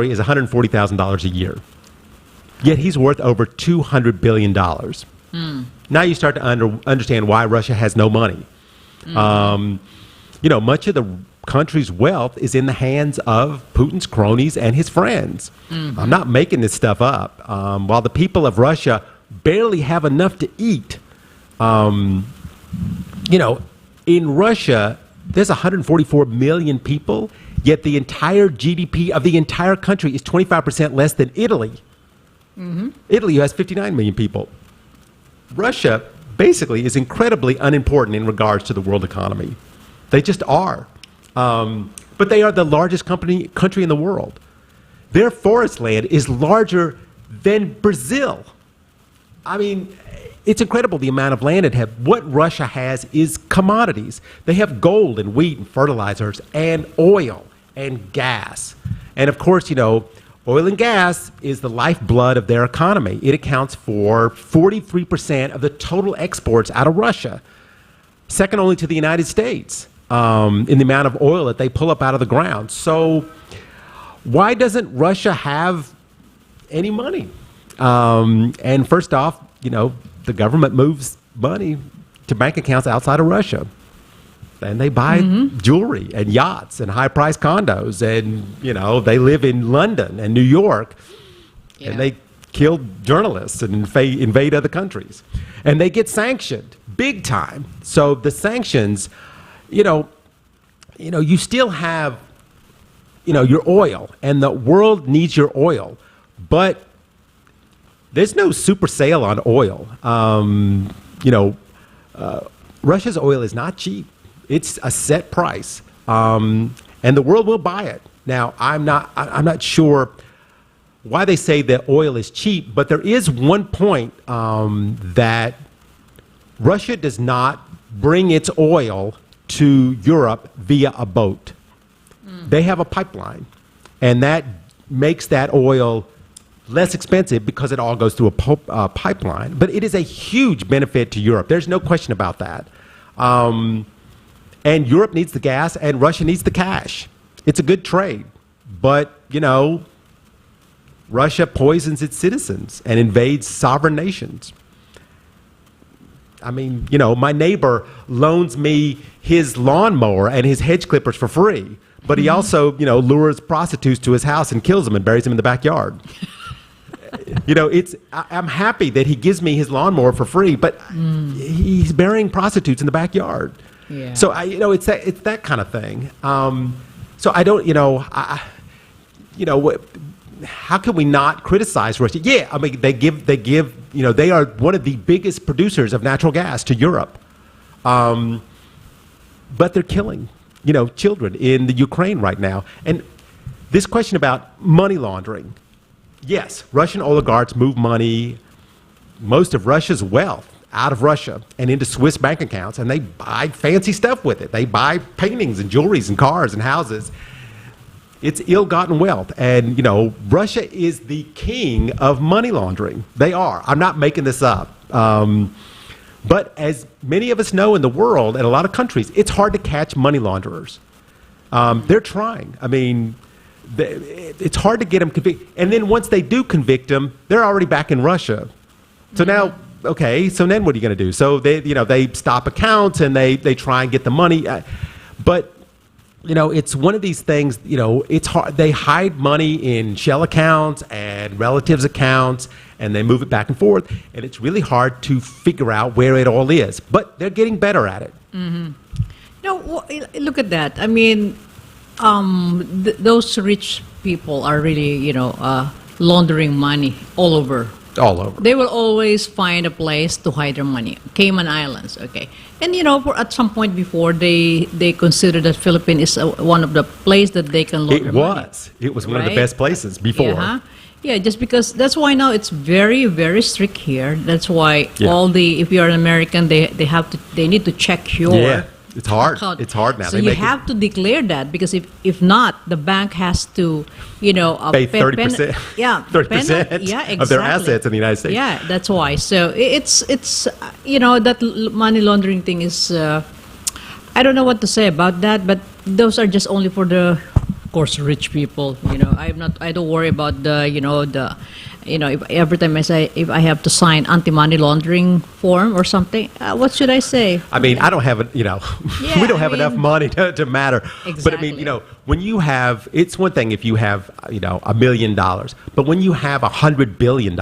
is $140,000 a year. Yet he's worth over $200 billion. Now you start to understand why Russia has no money. Much of the country's wealth is in the hands of Putin's cronies and his friends. I'm not making this stuff up. While the people of Russia barely have enough to eat, in Russia, there's 144 million people, yet the entire GDP of the entire country is 25% less than Italy. Italy has 59 million people. Russia basically is incredibly unimportant in regards to the world economy. They just are. But they are the largest country in the world. Their forest land is larger than Brazil. I mean, it's incredible the amount of land it has. What Russia has is commodities. They have gold and wheat and fertilizers and oil and gas. And of course, oil and gas is the lifeblood of their economy. It accounts for 43% of the total exports out of Russia, second only to the United States in the amount of oil that they pull up out of the ground. So why doesn't Russia have any money? And first off, the government moves money to bank accounts outside of Russia. And they buy jewelry and yachts and high-priced condos. And, they live in London and New York. Yeah. And they kill journalists and invade other countries. And they get sanctioned big time. So the sanctions, you still have, your oil. And the world needs your oil. But there's no super sale on oil. Russia's oil is not cheap. It's a set price, and the world will buy it. Now, I'm not sure why they say that oil is cheap, but there is one point that Russia does not bring its oil to Europe via a boat. They have a pipeline, and that makes that oil less expensive because it all goes through a pipeline. But it is a huge benefit to Europe. There's no question about that. And Europe needs the gas, and Russia needs the cash. It's a good trade. But, Russia poisons its citizens and invades sovereign nations. I mean, my neighbor loans me his lawnmower and his hedge clippers for free. But he also, lures prostitutes to his house and kills them and buries them in the backyard. I'm happy that he gives me his lawnmower for free, but he's burying prostitutes in the backyard. Yeah. So it's that kind of thing. So I don't, how can we not criticize Russia? Yeah, I mean they give, they are one of the biggest producers of natural gas to Europe, but they're killing, children in the Ukraine right now. And this question about money laundering. Yes, Russian oligarchs move money, most of Russia's wealth, out of Russia and into Swiss bank accounts, and they buy fancy stuff with it. They buy paintings and jewelries and cars and houses. it's ill-gotten wealth. And, Russia is the king of money laundering. They are. I'm not making this up. But as many of us know in the world, in a lot of countries, it's hard to catch money launderers. They're trying. I mean, it's hard to get them convicted. And then once they do convict them, they're already back in Russia. So now, okay, so then what are you going to do? So they stop accounts and they try and get the money. But it's one of these things, it's hard. They hide money in shell accounts and relatives' accounts, and they move it back and forth. And it's really hard to figure out where it all is. But they're getting better at it. Mm-hmm. Look at that. I mean, those rich people are really, laundering money all over. All over. They will always find a place to hide their money. Cayman Islands, okay. And at some point before, they considered that Philippines is one of the places that they can launder money. It was one of the best places before. Uh-huh. Yeah, just because that's why now it's very, very strict here. That's why if you're an American, they need to check your. Yeah. It's hard. Account. It's hard now. So you have to declare that, because if not, the bank has to, pay 30%. 30% of their assets in the United States. Yeah, that's why. So it's that money laundering thing is. I don't know what to say about that, but those are just only for the, of course, rich people. I don't worry about if every time if I have to sign anti-money laundering form or something, what should I say? I mean, I don't have we don't have enough money to matter. Exactly. But I mean, when you have, it's one thing if you have, $1 million, but when you have $100 billion,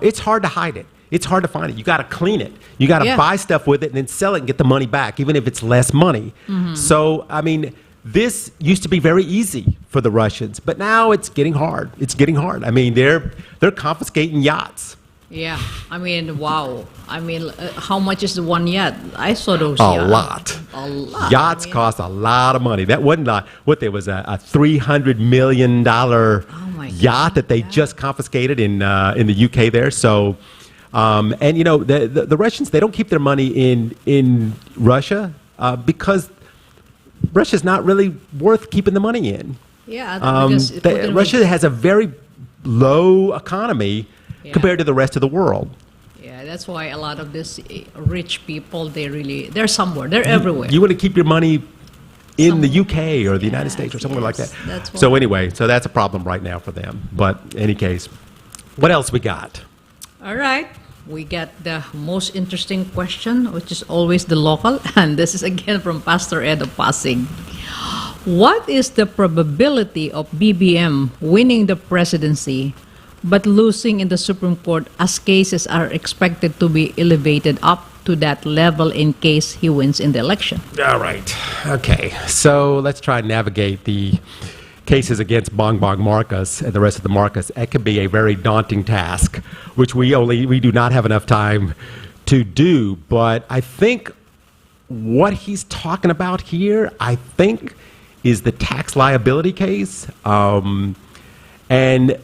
it's hard to hide it. It's hard to find it. You got to clean it. You got to buy stuff with it and then sell it and get the money back, even if it's less money. So, I mean, this used to be very easy for the Russians, but now it's getting hard. It's getting hard. I mean, they're confiscating yachts. Yeah, I mean, wow. I mean, how much is the one yacht? I saw those A yachts. lot. A lot. Yachts cost a lot of money. That wasn't there was a $300 million yacht that they just confiscated in the UK there. So, and the Russians, they don't keep their money in Russia because Russia's not really worth keeping the money in. Yeah, Russia has a very low economy compared to the rest of the world. Yeah, that's why a lot of these rich people, they're somewhere. They're everywhere. You want to keep your money in the UK or the United States or somewhere like that. That's so anyway, that's a problem right now for them. But in any case, what else we got? All right. We got the most interesting question, which is always the local. And this is again from Pastor Ed of Pasig. What is the probability of BBM winning the presidency but losing in the Supreme Court, as cases are expected to be elevated up to that level in case he wins in the election? All right. Okay. So let's try and navigate the cases against Bong Marcos and the rest of the Marcos. It can be a very daunting task, which we do not have enough time to do. But I think what he's talking about here, is the tax liability case. And, the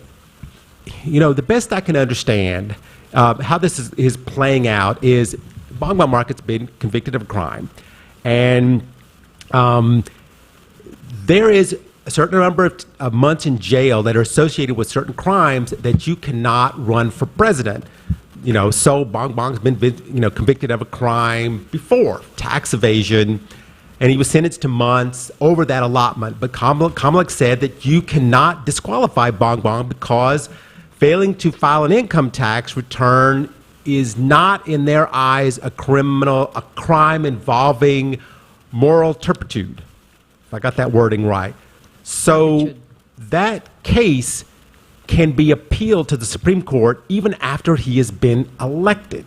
best I can understand how this is playing out is Bong Marcos been convicted of a crime. And there is a certain number of months in jail that are associated with certain crimes that you cannot run for president. So Bong's been convicted of a crime before, tax evasion, and he was sentenced to months over that allotment. But Kamala said that you cannot disqualify Bong because failing to file an income tax return is not, in their eyes, a crime involving moral turpitude. If I got that wording right. So that case can be appealed to the Supreme Court even after he has been elected.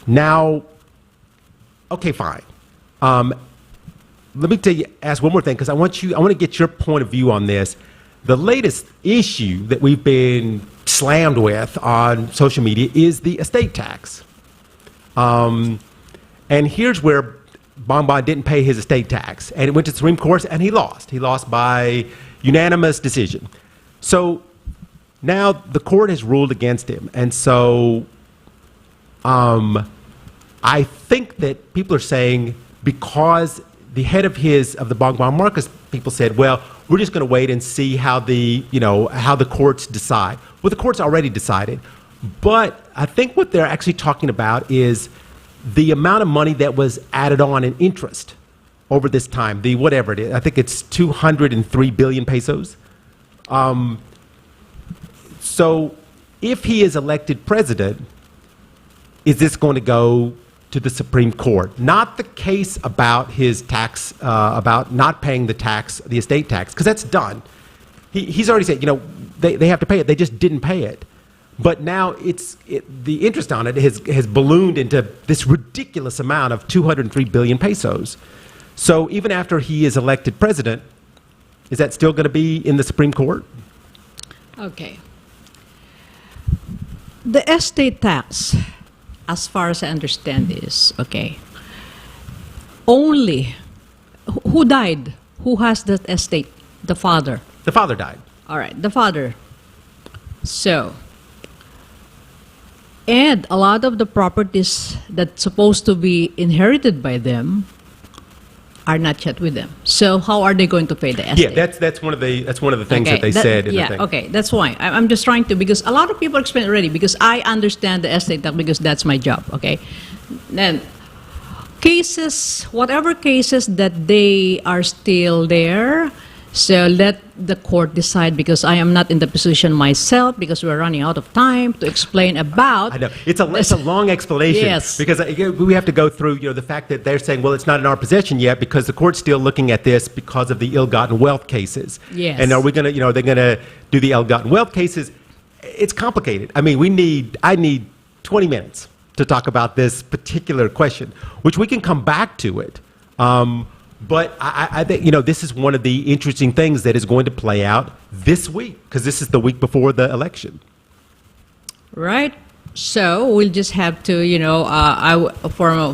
Now, okay, fine. Let me ask one more thing, because I want to get your point of view on this. The latest issue that we've been slammed with on social media is the estate tax. And here's where Bong didn't pay his estate tax, and it went to the Supreme Court, and he lost. He lost by unanimous decision. So now the court has ruled against him, and so I think that people are saying because the head of the Bongbong Marcos people said, well, we're just going to wait and see how the courts decide. Well, the courts already decided. But I think what they're actually talking about is the amount of money that was added on in interest over this time, the whatever it is. I think it's 203 billion pesos. So if he is elected president, is this going to go to the Supreme Court? Not the case about his tax, about not paying the tax, the estate tax, because that's done. He's already said, they have to pay it. They just didn't pay it. But now the interest on it has ballooned into this ridiculous amount of 203 billion pesos. So even after he is elected president, is that still going to be in the Supreme Court? Okay. The estate tax, as far as I understand, is okay. Only who died? Who has that estate? The father. The father died. All right, the father. So, and a lot of the properties that's supposed to be inherited by them are not yet with them. So how are they going to pay the estate? Yeah, that's one of the things that they said in the thing. Okay, that's why I'm just trying to, because a lot of people explain already, because I understand the estate tax because that's my job. Okay, then cases, whatever cases that they are still there. So let the court decide, because I am not in the position myself, because we're running out of time to explain about. I know it's a long explanation. Yes. Because we have to go through the fact that they're saying, well, it's not in our possession yet because the court's still looking at this because of the ill-gotten wealth cases. Yes. And are we going to they're going to do the ill-gotten wealth cases? It's complicated. I mean, I need 20 minutes to talk about this particular question, which we can come back to it. But I think, this is one of the interesting things that is going to play out this week, because this is the week before the election. Right. So we'll just have to,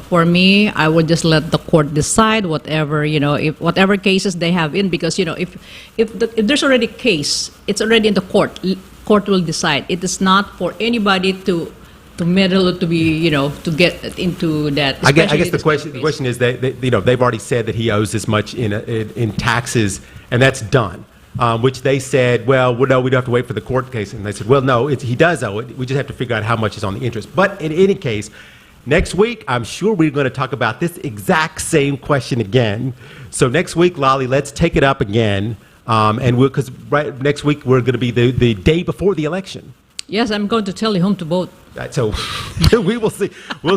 for me, I would just let the court decide whatever, if whatever cases they have in, because, if there's already a case, it's already in the court. Court will decide. It is not for anybody to meddle, to be, to get into that. I guess the question is that they've already said that he owes this much in taxes, and that's done. Which they said, well, no, we don't have to wait for the court case, and they said, well, no, he does owe it. We just have to figure out how much is on the interest. But in any case, next week, I'm sure we're going to talk about this exact same question again. So next week, Lolly, let's take it up again, because next week we're going to be the day before the election. Yes, I'm going to tell you whom to vote. So we will see. We'll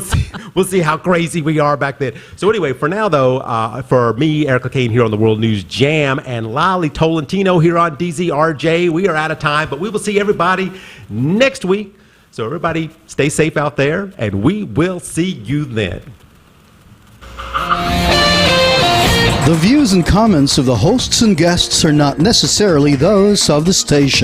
see how crazy we are back then. So anyway, for now though, for me, Eric Lecain here on the World News Jam, and Lolly Tolentino here on DZRJ, we are out of time, but we will see everybody next week. So everybody, stay safe out there, and we will see you then. The views and comments of the hosts and guests are not necessarily those of the station.